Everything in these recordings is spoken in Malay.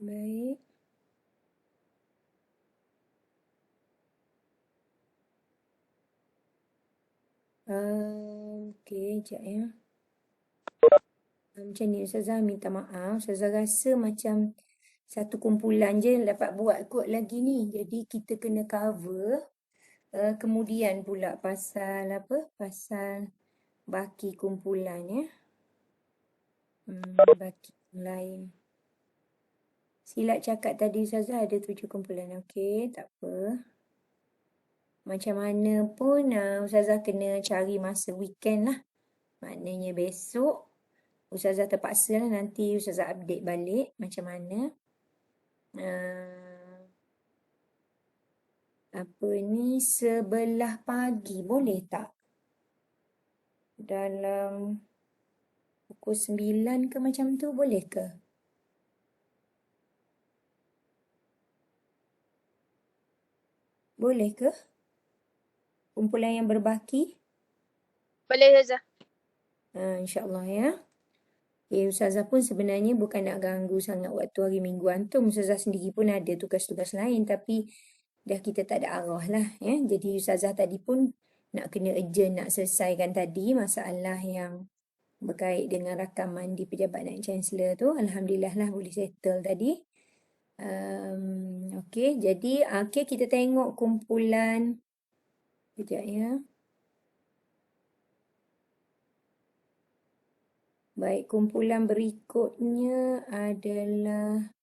Baik. Okey, sekejap ya. Macam ni Ustazah minta maaf. Ustazah rasa macam satu kumpulan je dapat buat kot lagi ni. Jadi kita kena cover. Kemudian pula pasal apa? Pasal baki kumpulan ya. Baki yang lain. Silap cakap tadi Ustazah ada 7 kumpulan. Okey, tak apa. Macam mana pun Ustazah kena cari masa weekend lah. Maknanya besok Ustazah terpaksa lah nanti Ustazah update balik macam mana. Apa ni, 11 pagi boleh tak? Dalam pukul 9 ke macam tu boleh ke? Boleh ke? Kumpulan yang berbaki? Boleh Ustazah. InsyaAllah ya. Ustazah pun sebenarnya bukan nak ganggu sangat waktu hari minggu antum. Ustazah sendiri pun ada tugas-tugas lain tapi dah kita tak ada arah lah ya. Jadi Ustazah tadi pun nak kena urgent nak selesaikan tadi masalah yang berkait dengan rakaman di Pejabat Naib Chancellor tu. Alhamdulillah lah boleh settle tadi. Okey, jadi kita tengok kumpulan. Sekejap ya. Baik, kumpulan berikutnya adalah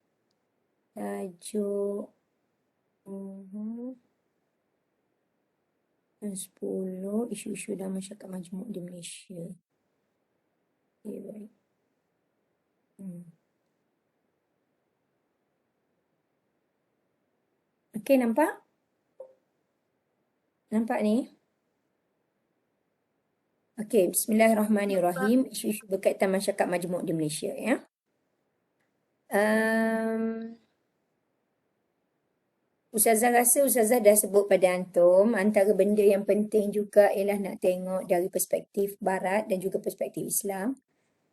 tajuk 10 isu-isu dalam masyarakat majmuk di Malaysia. Okay, baik. Okey, nampak? Nampak ni? Okey, bismillahirrahmanirrahim. Isu-isu berkaitan masyarakat majmuk di Malaysia ya. Ustazah rasa Ustazah dah sebut pada antum, antara benda yang penting juga ialah nak tengok dari perspektif Barat dan juga perspektif Islam.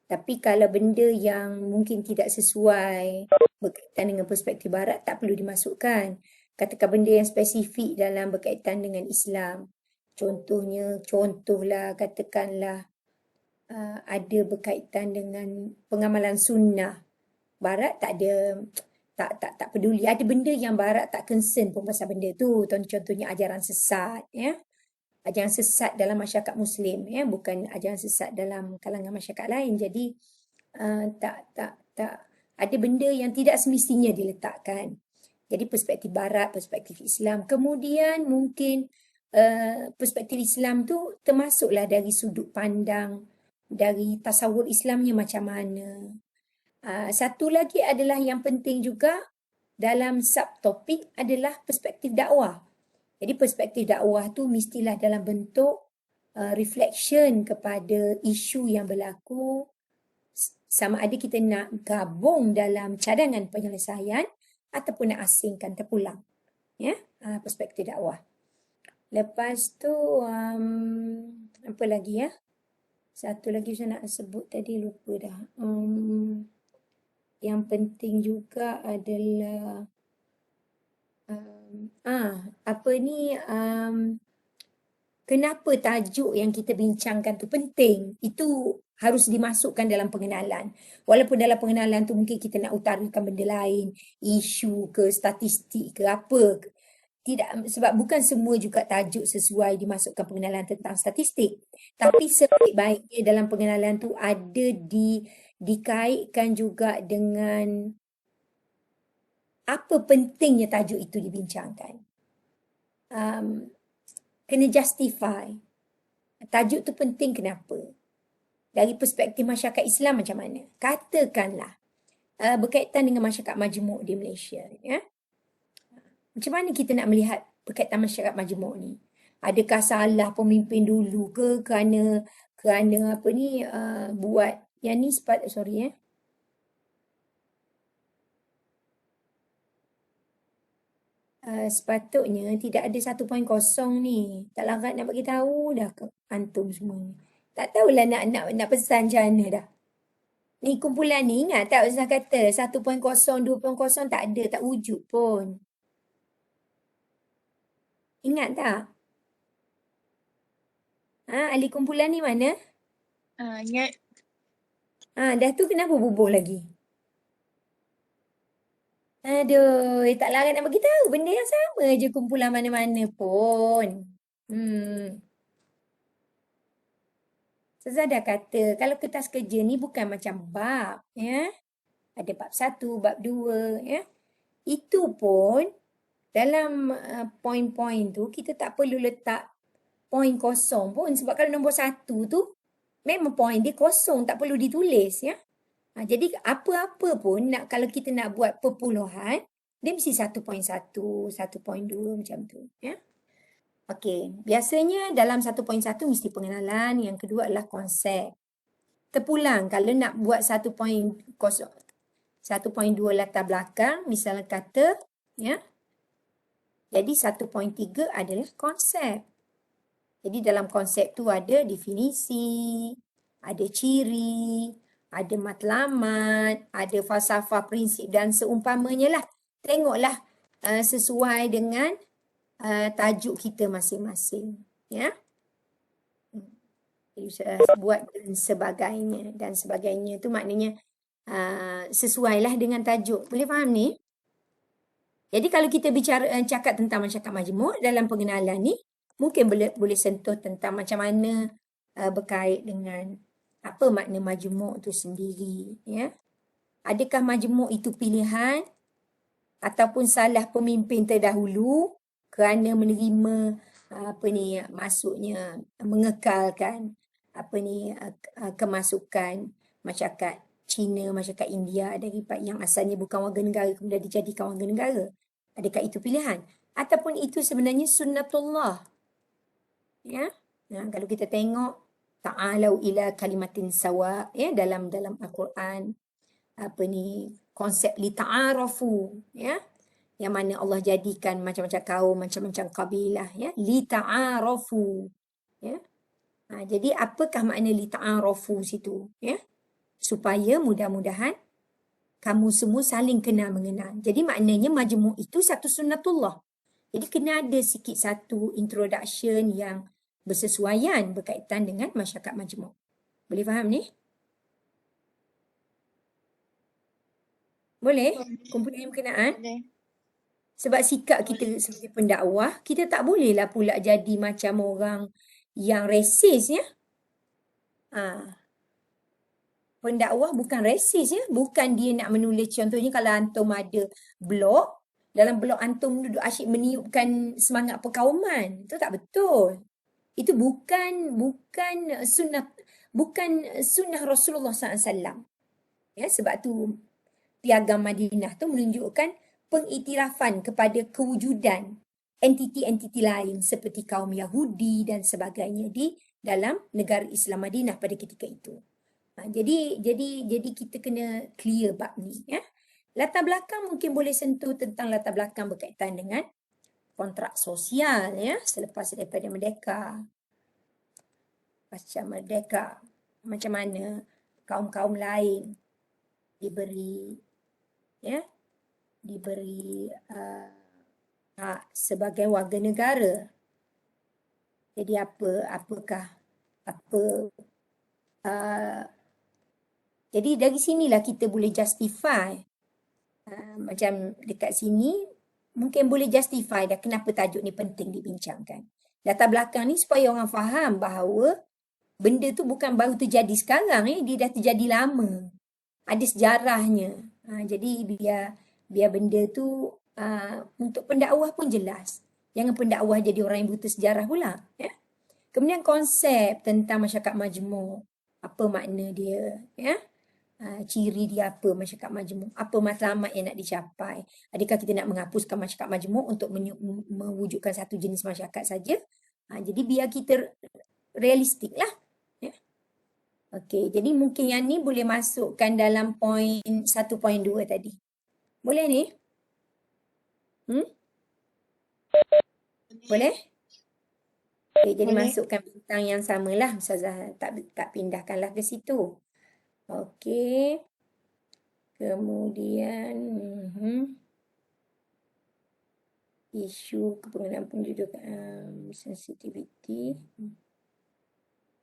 Tapi kalau benda yang mungkin tidak sesuai berkaitan dengan perspektif Barat, tak perlu dimasukkan. Katakan benda yang spesifik dalam berkaitan dengan Islam. Contohlah katakanlah ada berkaitan dengan pengamalan sunnah. Barat tak ada, tak peduli. Ada benda yang Barat tak concern pun pasal benda tu. Contohnya ajaran sesat, ya. Ajaran sesat dalam masyarakat Muslim, ya, bukan ajaran sesat dalam kalangan masyarakat lain. Jadi tak ada benda yang tidak semestinya diletakkan. Jadi perspektif Barat, perspektif Islam. Kemudian mungkin perspektif Islam tu termasuklah dari sudut pandang dari tasawur Islamnya macam mana. Satu lagi adalah yang penting juga dalam subtopik adalah perspektif dakwah. Jadi perspektif dakwah tu mestilah dalam bentuk reflection kepada isu yang berlaku, sama ada kita nak gabung dalam cadangan penyelesaian ataupun nak asingkan terpulang. Ya, perspektif dakwah. Lepas tu apa lagi ya? Satu lagi saya nak sebut tadi lupa dah. Yang penting juga adalah kenapa tajuk yang kita bincangkan tu penting. Itu harus dimasukkan dalam pengenalan. Walaupun dalam pengenalan tu mungkin kita nak utarakan benda lain, isu ke, statistik ke, apa ke. Tidak, sebab bukan semua juga tajuk sesuai dimasukkan pengenalan tentang statistik. Tapi sebaik-baiknya dalam pengenalan tu ada dikaitkan juga dengan apa pentingnya tajuk itu dibincangkan. Kena justify. Tajuk tu penting kenapa? Dari perspektif masyarakat Islam macam mana? Katakanlah berkaitan dengan masyarakat majmuk di Malaysia. Ya? Macam mana kita nak melihat berkaitan masyarakat majmuk ni? Adakah salah pemimpin dulu ke kerana apa ni buat yang ni sepatutnya tidak ada 1.0 ni. Tak larat nak bagi tahu dah ke antum semua ni. Tak tahulah nak pesan macam mana dah. Ni kumpulan ni ingat tak Ustaz kata 1.0, 2.0 tak ada, tak wujud pun. Ingat tak? Ahli kumpulan ni mana? Ingat. Dah tu kenapa bubuh lagi? Aduh, tak larat nak bagi tahu benda yang sama je kumpulan mana-mana pun. Ustazah dah kata kalau kertas kerja ni bukan macam bab, ya. Ada bab 1, bab 2, ya. Itu pun dalam poin-poin tu kita tak perlu letak poin kosong pun sebab kalau nombor 1 tu memang poin dia kosong, tak perlu ditulis, ya. Jadi apa-apa pun kalau kita nak buat perpuluhan, dia mesti 1.1, 1.2 macam tu, ya. Okey, biasanya dalam 1.1 mesti pengenalan, yang kedua adalah konsep. Terpulang kalau nak buat 1.2 latar belakang, misalnya kata, ya. Jadi 1.3 adalah konsep. Jadi dalam konsep tu ada definisi, ada ciri, ada matlamat, ada falsafah, prinsip dan seumpamanya lah. Tengoklah sesuai dengan tajuk kita masing-masing. Ya. Jadi saya buat dan sebagainya tu maknanya sesuailah dengan tajuk. Boleh faham ni? Jadi kalau kita bicara cakap tentang masyarakat majmuk dalam pengenalan ni, mungkin boleh sentuh tentang macam mana berkait dengan apa makna majmuk tu sendiri, ya. Adakah majmuk itu pilihan ataupun salah pemimpin terdahulu kerana menerima maksudnya mengekalkan kemasukan masyarakat Cina, masyarakat India yang asalnya bukan warga negara kemudian dijadikan warga negara. Adakah itu pilihan? Ataupun itu sebenarnya sunnatullah. Ya. Kalau kita tengok ta'alau ila kalimatin sawa, ya, dalam Al-Quran, konsep li ta'arafu, ya, yang mana Allah jadikan macam-macam kaum, macam-macam kabilah, ya, li ta'arafu, ya. Jadi apakah makna li ta'arafu situ, ya? Supaya mudah-mudahan kamu semua saling kenal mengenal. Jadi maknanya majmuk itu satu sunnatullah. Jadi kena ada sikit satu introduction yang bersesuaian berkaitan dengan masyarakat majmuk. Boleh faham ni? Boleh? Kumpulan berkenaan? Boleh. Sebab sikap kita sebagai pendakwah, kita tak bolehlah pula jadi macam orang yang resis, ya. Pendakwah bukan resis, ya. Bukan dia nak menulis, contohnya kalau antum ada blog, dalam blog antum duduk asyik meniupkan semangat perkauman. Itu tak betul. Itu bukan sunnah Rasulullah SAW. Ya, sebab tu Piagam Madinah tu menunjukkan pengiktirafan kepada kewujudan entiti-entiti lain seperti kaum Yahudi dan sebagainya di dalam negara Islam Madinah pada ketika itu. Jadi kita kena clear bab ni, ya. Latar belakang mungkin boleh sentuh tentang latar belakang berkaitan dengan kontrak sosial, ya, daripada merdeka. Pasca merdeka, macam mana kaum-kaum lain diberi hak sebagai warga negara. Jadi jadi dari sinilah kita boleh justify, macam dekat sini mungkin boleh justify dah kenapa tajuk ni penting dibincangkan. Latar belakang ni supaya orang faham bahawa benda tu bukan baru terjadi sekarang, dia dah terjadi lama. Ada sejarahnya. Jadi biar benda tu untuk pendakwah pun jelas. Jangan pendakwah jadi orang yang buta sejarah pula, ya. Kemudian konsep tentang masyarakat majmuk, apa makna dia, ya. Ciri dia apa masyarakat majmuk, apa matlamat yang nak dicapai. Adakah kita nak menghapuskan masyarakat majmuk untuk mewujudkan satu jenis masyarakat saja? Jadi biar kita realistik lah. Ya. Okey, jadi mungkin yang ni boleh masukkan dalam poin 1.2 tadi. Boleh ni? Boleh? Okay, jadi Boleh. masukkan bintang yang samalah. Ustazah tak pindahkanlah ke situ. Okey. Kemudian isu kepengurusan penduduk sensitivity.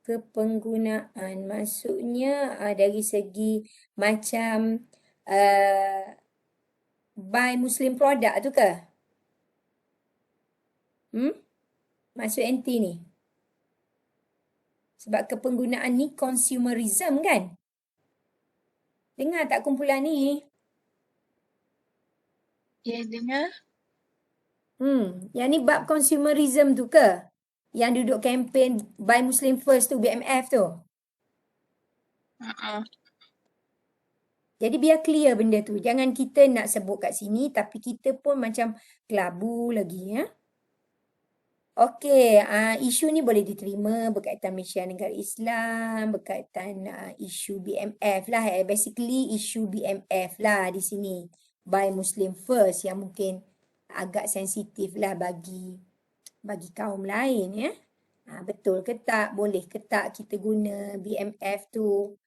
Kepenggunaan maksudnya dari segi macam buy Muslim product tu ke? Maksud anti ni. Sebab kepenggunaan ni consumerism kan? Dengar tak kumpulan ni? Ya, dengar. Yang ni bab consumerism tu ke? Yang duduk kempen Buy Muslim First tu, BMF tu. Jadi biar clear benda tu. Jangan kita nak sebut kat sini tapi kita pun macam kelabu lagi ya. Okey, isu ni boleh diterima berkaitan Malaysia negara Islam, berkaitan isu BMF lah. Basically isu BMF lah di sini. Buy Muslim First yang mungkin agak sensitif lah bagi kaum lain ya. Betul ke tak? Boleh ke tak kita guna BMF tu?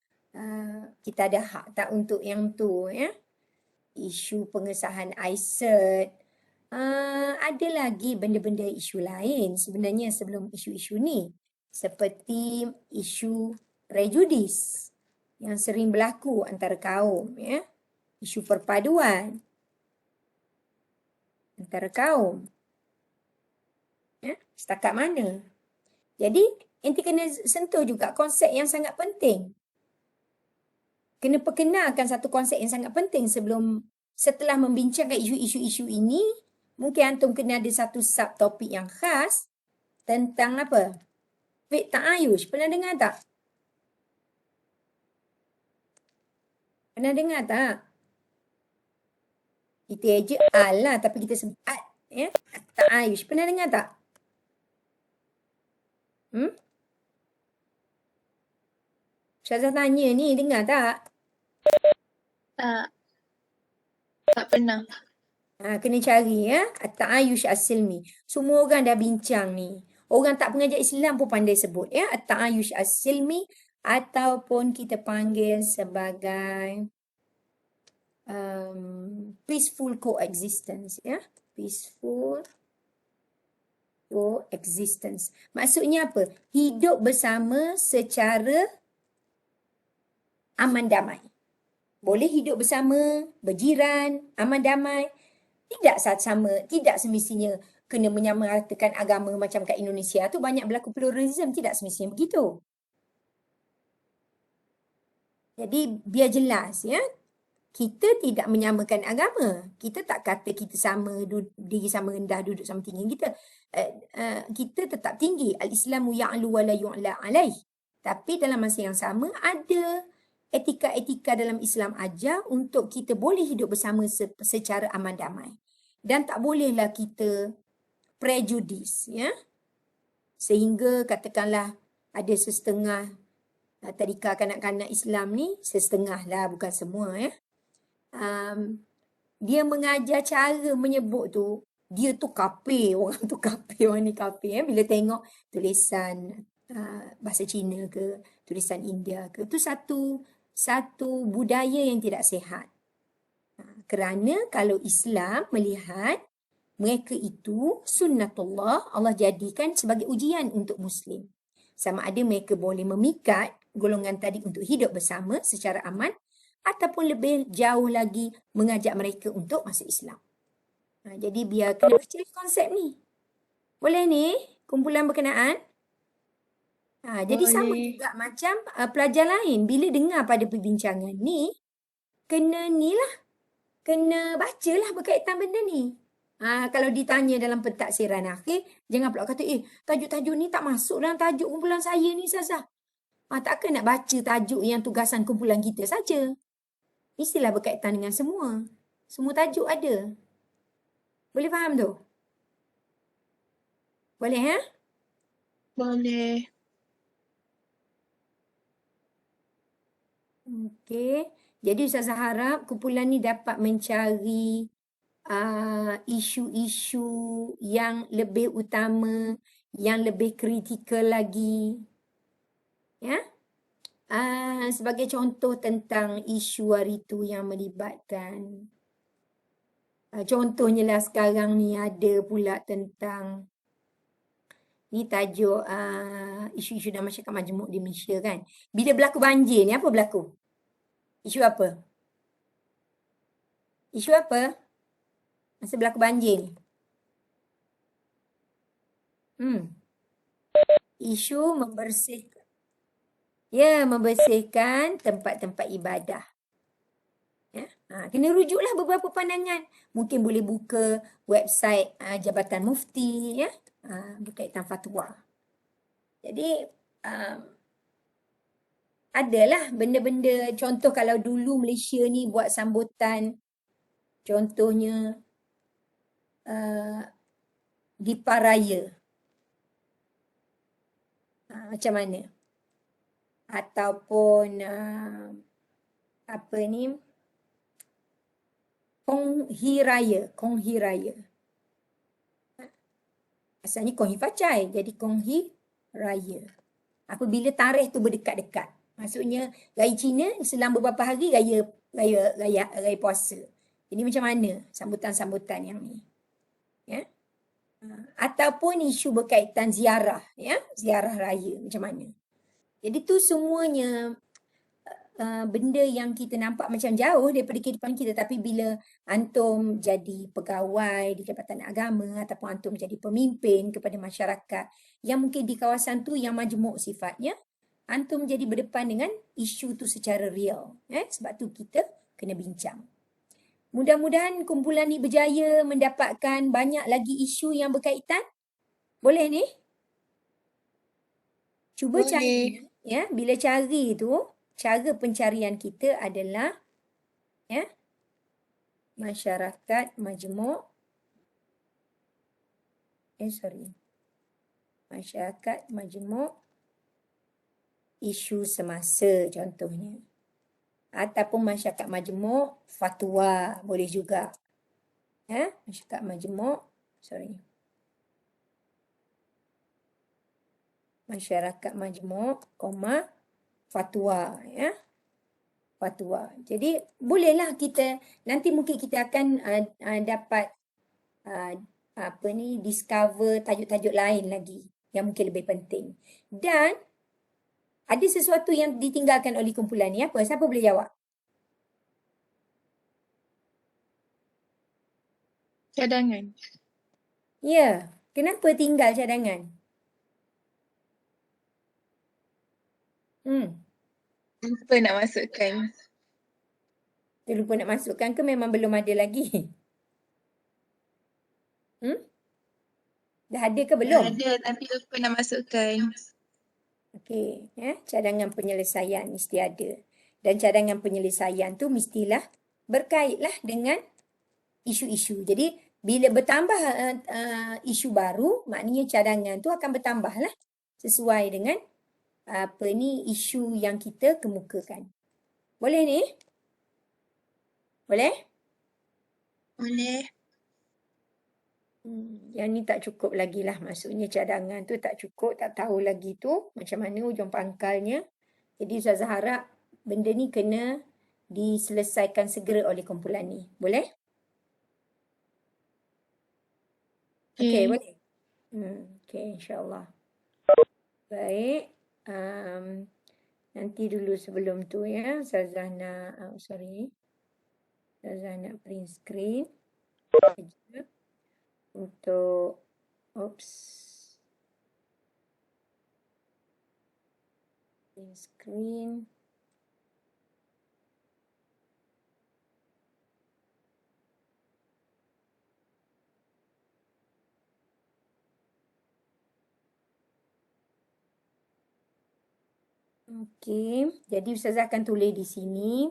Kita ada hak tak untuk yang tu ya? Isu pengesahan iCert. Ada lagi benda-benda isu lain sebenarnya sebelum isu-isu ni. Seperti isu prejudis yang sering berlaku antara kaum ya. Isu perpaduan antara kaum. Ya, setakat mana? Jadi, enti kena sentuh juga konsep yang sangat penting. Kena perkenalkan satu konsep yang sangat penting setelah membincangkan isu-isu ini, mungkin antum kena ada satu subtopik yang khas tentang apa? Fiqh ta'ayush. Pernah dengar tak? Pernah dengar tak? Kita aja al lah tapi kita sebut at. Ya? Ta'ayush. Pernah dengar tak? Syazah tanya ni, dengar tak? Tak pernah. Kena cari ya. At-ta'ayush as-silmi. Semua orang dah bincang ni. Orang tak pengajar Islam pun pandai sebut ya. At-ta'ayush as-silmi ataupun kita panggil sebagai peaceful coexistence ya. Peaceful coexistence. Maksudnya apa? Hidup bersama secara aman damai. Boleh hidup bersama, berjiran, aman damai. Tidak semestinya kena menyamaratakan agama macam kat Indonesia tu banyak berlaku pluralism, tidak semestinya begitu. Jadi biar jelas ya, kita tidak menyamakan agama. Kita tak kata kita sama, diri sama rendah, duduk sama tinggi. Kita tetap tinggi. Al-Islamu ya'lu wa la yu'la alaih. Tapi dalam masa yang sama ada etika-etika dalam Islam ajar untuk kita boleh hidup bersama secara aman damai. Dan tak bolehlah kita prejudis ya. Sehingga katakanlah ada setengah tadika kanak-kanak Islam ni, setengah lah bukan semua ya. Dia mengajar cara menyebut tu, dia tu kafir, orang tu kafir, orang ni kafir ya. Bila tengok tulisan bahasa Cina ke, tulisan India ke, tu satu budaya yang tidak sihat. Kerana kalau Islam melihat mereka itu sunnatullah, Allah jadikan sebagai ujian untuk Muslim. Sama ada mereka boleh memikat golongan tadi untuk hidup bersama secara aman ataupun lebih jauh lagi mengajak mereka untuk masuk Islam. Jadi biar kena percaya konsep ni. Boleh ni kumpulan berkenaan? Jadi sama juga macam pelajar lain. Bila dengar pada perbincangan ni, kena bacalah berkaitan benda ni. Kalau ditanya dalam pentaksiran akhir, jangan pula kata, tajuk-tajuk ni tak masuk dalam tajuk kumpulan saya ni, Sazah. Takkan nak baca tajuk yang tugasan kumpulan kita saja. Mestilah berkaitan dengan semua. Semua tajuk ada. Boleh faham tu? Boleh, ya? Boleh. Okey. Jadi Ustazah harap kumpulan ni dapat mencari isu-isu yang lebih utama, yang lebih kritikal lagi. Ya? Sebagai contoh tentang isu hari tu yang melibatkan contohnya lah sekarang ni ada pula tentang ni tajuk isu-isu dalam masyarakat majmuk di Malaysia kan. Bila berlaku banjir ni apa berlaku? Isu apa? Isu apa? Masa berlaku banjir ni. Isu membersihkan. Ya, membersihkan tempat-tempat ibadah. Ya. Kena rujuklah beberapa pandangan. Mungkin boleh buka website Jabatan Mufti ya. Berkaitan fatwa. Jadi adalah benda-benda, contoh kalau dulu Malaysia ni buat sambutan, contohnya di Paraya. Macam mana? Ataupun apa ni? Konghi Raya. Asalnya Konghi Facai, jadi Konghi Raya. Apabila tarikh tu berdekat-dekat. Maksudnya raya Cina selang beberapa hari raya puasa. Jadi macam mana sambutan-sambutan yang ni? Ya. Ataupun isu berkaitan ziarah, ya, ziarah raya macam mana. Jadi tu semuanya benda yang kita nampak macam jauh daripada kehidupan kita, tapi bila antum jadi pegawai di Jabatan Agama ataupun antum jadi pemimpin kepada masyarakat yang mungkin di kawasan tu yang majmuk sifatnya, antum jadi berdepan dengan isu tu secara real. Sebab tu kita kena bincang. Mudah-mudahan kumpulan ni berjaya mendapatkan banyak lagi isu yang berkaitan. Boleh ni? Cuba cari. Ya, bila cari tu, cara pencarian kita adalah ya, masyarakat majmuk. Masyarakat majmuk isu semasa contohnya. Ataupun masyarakat majmuk fatwa boleh juga. Ya, masyarakat majmuk, masyarakat majmuk, fatwa, ya. Fatwa. Jadi bolehlah kita nanti mungkin kita akan dapat discover tajuk-tajuk lain lagi yang mungkin lebih penting. Dan ada sesuatu yang ditinggalkan oleh kumpulan ni apa? Siapa boleh jawab? Cadangan. Ya, kenapa tinggal cadangan? Lupa nak masukkan. Dia lupa nak masukkan ke memang belum ada lagi? Dah ada ke belum? Dah ada tapi lupa nak masukkan. Okey, cadangan penyelesaian mesti ada. Dan cadangan penyelesaian tu mestilah berkaitlah dengan isu-isu. Jadi bila bertambah isu baru, maknanya cadangan tu akan bertambahlah sesuai dengan isu yang kita kemukakan. Boleh ni? Boleh? Boleh. Yang ni tak cukup lagi lah. Maksudnya cadangan tu tak cukup. Tak tahu lagi tu macam mana ujung pangkalnya. Jadi Ustazah harap benda ni kena diselesaikan segera oleh kumpulan ni. Boleh? Okey, boleh? Okey, insyaAllah. Baik. Nanti dulu sebelum tu ya. Ustazah nak, Ustazah nak print screen. Sekejap. Untuk screen. Okey, jadi Ustazah akan tulis di sini.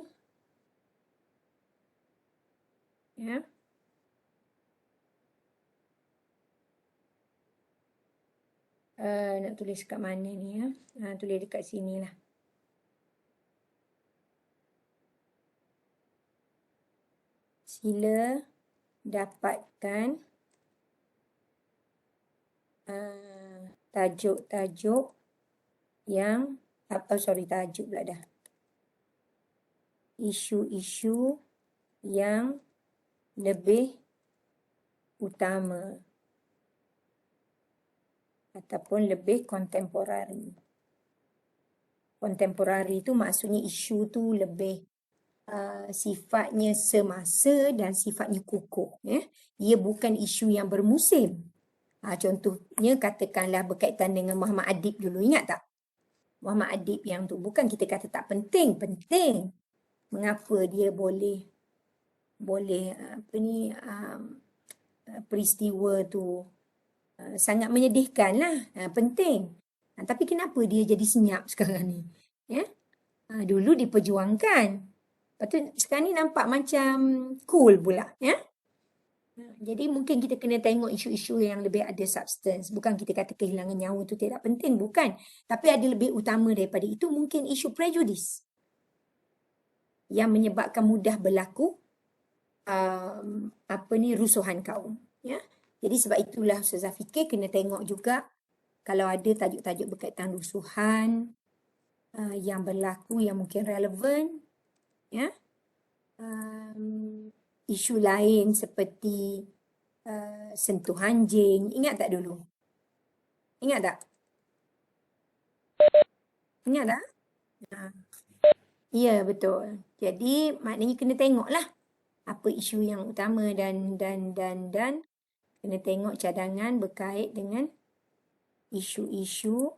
Ya. Nak tulis kat mana ni ya? Tulis dekat sini lah. Sila dapatkan tajuk-tajuk yang tajuk pula dah. Isu-isu yang lebih utama ataupun lebih kontemporari. Kontemporari itu maksudnya isu tu lebih sifatnya semasa dan sifatnya kukuh. Ya. Ia bukan isu yang bermusim. Contohnya katakanlah berkaitan dengan Muhammad Adib dulu. Ingat tak? Muhammad Adib yang tu bukan kita kata tak penting. Penting. Mengapa dia boleh peristiwa tu sangat menyedihkan lah. Penting. Tapi kenapa dia jadi senyap sekarang ni? Ya? Dulu diperjuangkan. Lepas tu sekarang ni nampak macam cool pula. Ya? Jadi mungkin kita kena tengok isu-isu yang lebih ada substance. Bukan kita kata kehilangan nyawa tu tidak penting. Bukan. Tapi ada lebih utama daripada itu mungkin isu prejudis. Yang menyebabkan mudah berlaku rusuhan kaum. Ya? Jadi sebab itulah Ustazah fikir kena tengok juga kalau ada tajuk-tajuk berkaitan rusuhan yang berlaku yang mungkin relevan. Ya? Isu lain seperti sentuhan jin. Ingat tak dulu? Ingat tak? Ingat tak? Ya, betul. Jadi maknanya kena tengoklah apa isu yang utama dan kena tengok cadangan berkait dengan isu-isu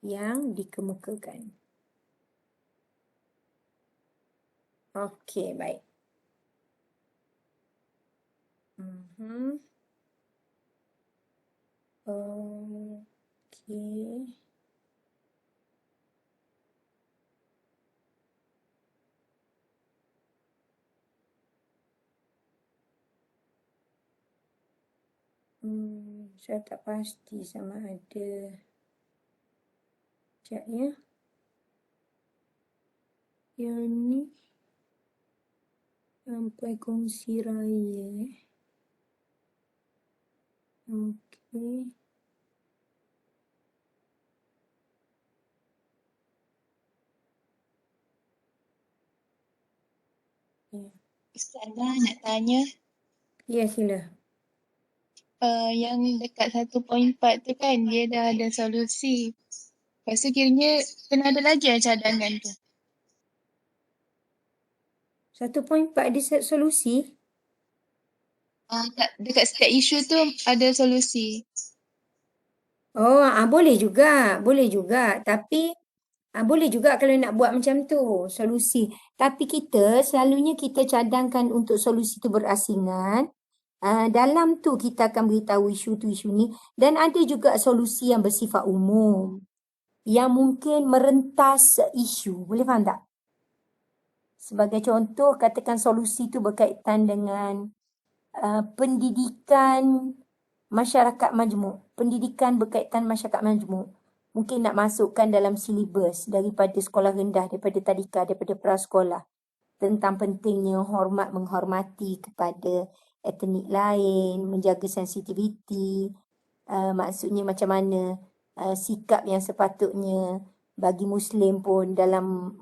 yang dikemukakan. Okey, baik. Okey. Saya tak pasti sama ada. Sekejap ya. Yang ni. Sampai kongsi raya. Okey. Ustazah nak tanya. Ya, sila. Yang dekat 1.4 tu kan dia dah ada solusi. Lepas tu kiranya kena ada lagi cadangan tu. 1.4 ada solusi? Dekat setiap isu tu ada solusi. Boleh juga. Boleh juga. Tapi boleh juga kalau nak buat macam tu, solusi. Tapi selalunya kita cadangkan untuk solusi tu berasingan. Dalam tu kita akan beritahu isu tu, isu ni. Dan ada juga solusi yang bersifat umum. Yang mungkin merentas isu. Boleh faham tak? Sebagai contoh, katakan solusi tu berkaitan dengan pendidikan masyarakat majmuk. Pendidikan berkaitan masyarakat majmuk. Mungkin nak masukkan dalam silibus daripada sekolah rendah, daripada tadika, daripada prasekolah. Tentang pentingnya menghormati kepada etnik lain, menjaga sensitiviti. Maksudnya macam mana sikap yang sepatutnya bagi Muslim pun dalam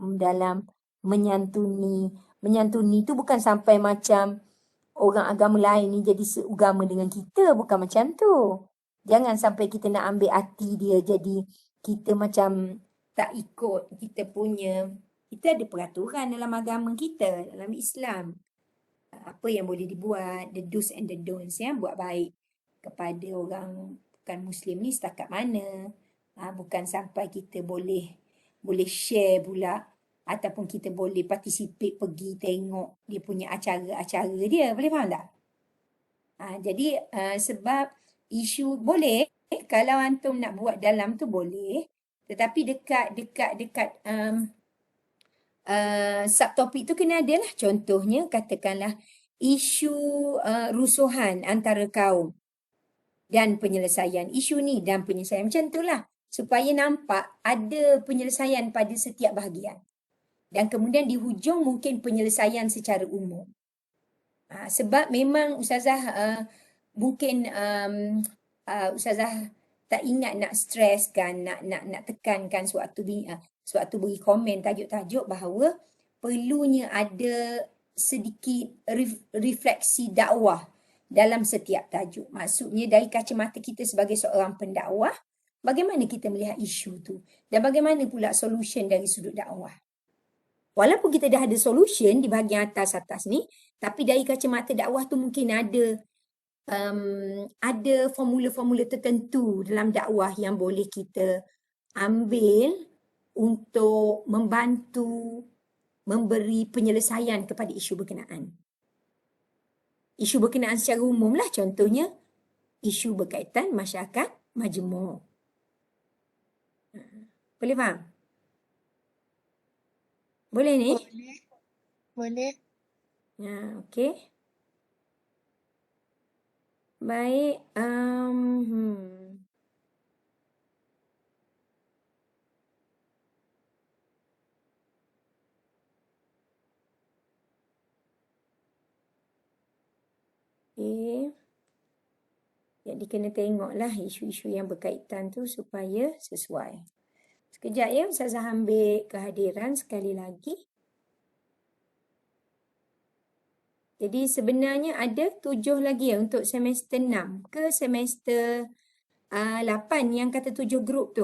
menyantuni. Menyantuni tu bukan sampai macam orang agama lain ni jadi seugama dengan kita. Bukan macam tu. Jangan sampai kita nak ambil hati dia jadi kita macam tak ikut kita punya. Kita ada peraturan dalam agama kita, dalam Islam. Apa yang boleh dibuat, the do's and the don'ts, ya, buat baik kepada orang bukan Muslim ni setakat mana. Bukan sampai kita boleh share pula ataupun kita boleh participate pergi tengok dia punya acara-acara dia. Boleh faham tak? Jadi sebab isu boleh, kalau antum nak buat dalam tu boleh. Tetapi dekat subtopik tu kena ada lah. Contohnya katakanlah isu rusuhan antara kaum dan penyelesaian isu ni dan penyelesaian macam tu lah. Supaya nampak ada penyelesaian pada setiap bahagian. Dan kemudian di hujung mungkin penyelesaian secara umum. Sebab memang Ustazah mungkin Ustazah tak ingat nak streskan, nak tekankan sewaktu beri komen tajuk-tajuk bahawa perlunya ada sedikit refleksi dakwah dalam setiap tajuk. Maksudnya dari kacamata kita sebagai seorang pendakwah, bagaimana kita melihat isu tu dan bagaimana pula solution dari sudut dakwah. Walaupun kita dah ada solution di bahagian atas ni, tapi dari kacamata dakwah tu mungkin ada formula-formula tertentu dalam dakwah yang boleh kita ambil untuk membantu memberi penyelesaian kepada isu berkenaan. Isu berkenaan secara umum lah, contohnya isu berkaitan masyarakat majmuk. Boleh faham? Boleh ni? Boleh. Ya, okey. Baik. Okey. Jadi kena tengoklah isu-isu yang berkaitan tu supaya sesuai. Sekejap ya, Ustazah ambil kehadiran sekali lagi. Jadi sebenarnya ada 7 lagi ya untuk semester 6 ke semester 8 yang kata 7 grup tu.